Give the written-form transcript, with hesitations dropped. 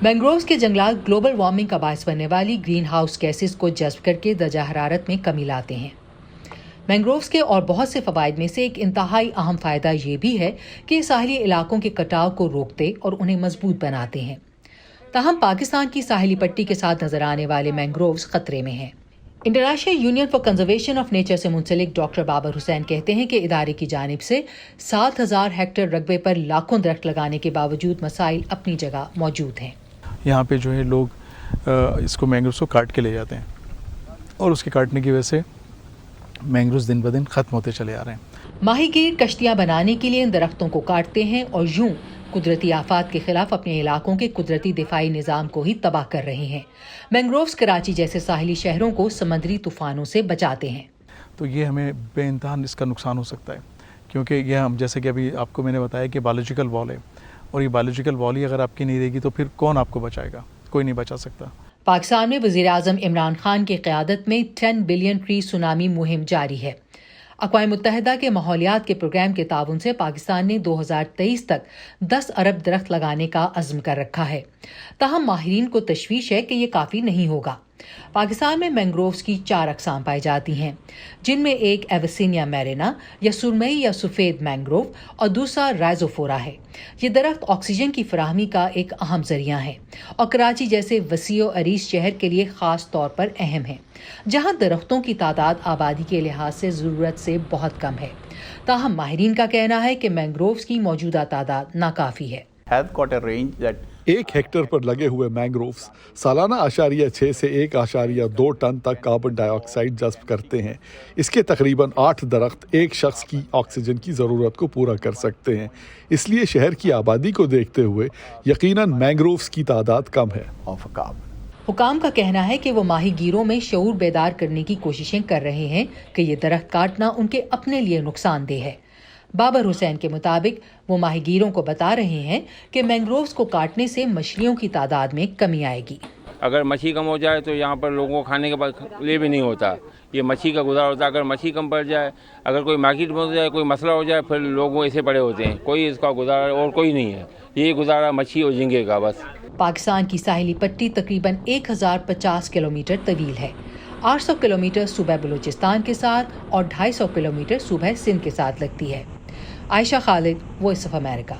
Mangroves के जंगलात global warming का बायस बनने वाली ग्रीन हाउस गैसेस को जज्ब करके दर्जा हरारत में कमी लाते हैं। मैंग्रोव्स के और बहुत से फ़वाइद में से एक इंतहाई अहम फ़ायदा ये भी है कि साहली इलाकों के कटाव को रोकते और उन्हें मजबूत बनाते हैं। ताहम पाकिस्तान की साहली पट्टी के साथ नजर आने वाले मैंग्रोव्स खतरे में हैं। International union for conservation of nature से मुंसलिक डॉक्टर बाबर हुसैन कहते हैं कि इदारे की जानिब से 7,000 हेक्टेयर रकबे पर लाखों दरख्त लगाने के बावजूद मसाइल अपनी जगह मौजूद हैं। यहाँ पे जो है लोग इसको मैंग्रोव्स को काट के ले जाते हैं और उसके काटने की वजह से मैंग्रोव्स दिन ब दिन ख़त्म होते चले आ रहे हैं। माहीगीर कश्तियाँ बनाने के लिए इन दरख्तों को काटते हैं और यूं कुदरती आफात के खिलाफ अपने इलाकों के कुदरती दिफाई निज़ाम को ही तबाह कर रहे हैं। मैंग्रोव्स कराची जैसे साहिली शहरों को समुद्री तूफ़ानों से बचाते हैं। तो ये हमें बेइंतहा इसका नुकसान हो सकता है, क्योंकि ये हम जैसे कि अभी आपको मैंने बताया कि बायोलॉजिकल वॉल है, और ये बायोलॉजिकल वॉल ही अगर आपकी नहीं रहेगी तो फिर कौन आपको बचाएगा? कोई नहीं बचा सकता। पाकिस्तान में वज़ीर आज़म इमरान खान की क़यादत में 10 बिलियन ट्री सुनामी मुहिम जारी है। अक़वाम मुत्तहिदा के माहौलियात के प्रोग्राम के ताउन से पाकिस्तान ने 2023 तक 10 अरब दरख्त लगाने का अज़्म कर रखा है। ताहम माहिरीन को तशवीश है कि ये काफ़ी नहीं होगा। पाकिस्तान में मैंग्रोव्स की 4 अक़साम पाई जाती हैं, जिनमें एक एविसिनिया मैरिना या सुरमई या सफ़ेद मैंग्रोव और दूसरा राइजोफोरा है। ये दरख्त ऑक्सीजन की फराहमी का एक अहम ज़रिया है और कराची जैसे वसीओ अरीज शहर के लिए ख़ास तौर पर अहम है, जहाँ दरख्तों की तादाद आबादी के लिहाज से ज़रूरत से बहुत कम है। ताहम माहिरीन का कहना है कि मैंग्रोव्स की मौजूदा तादाद नाकाफ़ी है। 1 हेक्टेयर पर लगे हुए मैंग्रोव्स सालाना 0.6 से 1.2 टन तक कार्बन डाइऑक्साइड जज़्ब करते हैं। इसके तकरीबन 8 दरख्त एक शख्स की ऑक्सीजन की ज़रूरत को पूरा कर सकते हैं। इसलिए शहर की आबादी को देखते हुए यकीनन मैंग्रोव्स की तादाद कम है। हुकाम का कहना है कि वो माहीगीरों में शऊर बेदार करने की कोशिशें कर रहे हैं कि ये दरख्त काटना उनके अपने लिए नुकसानदेह है। बाबर हुसैन के मुताबिक वो माहीगीरों को बता रहे हैं कि मैंग्रोव्स को काटने से मछलियों की तादाद में कमी आएगी। अगर मछली कम हो जाए तो यहाँ पर लोगों को खाने के लिए भी नहीं होता, ये मछली का गुजारा होता है। अगर मछली कम पड़ जाए, अगर कोई मार्केट में हो जाए, कोई मसला हो जाए, फिर लोग ऐसे पड़े होते हैं, कोई इसका गुजारा और कोई नहीं है। ये गुजारा मछली और झींगे का बस। पाकिस्तान की साहिली पट्टी तकरीबन 1050 किलोमीटर तवील है। 800 किलोमीटर सूबा बलूचिस्तान के साथ और 250 किलोमीटर सूबा सिंध के साथ लगती है। Ayesha Khalid, voice of America.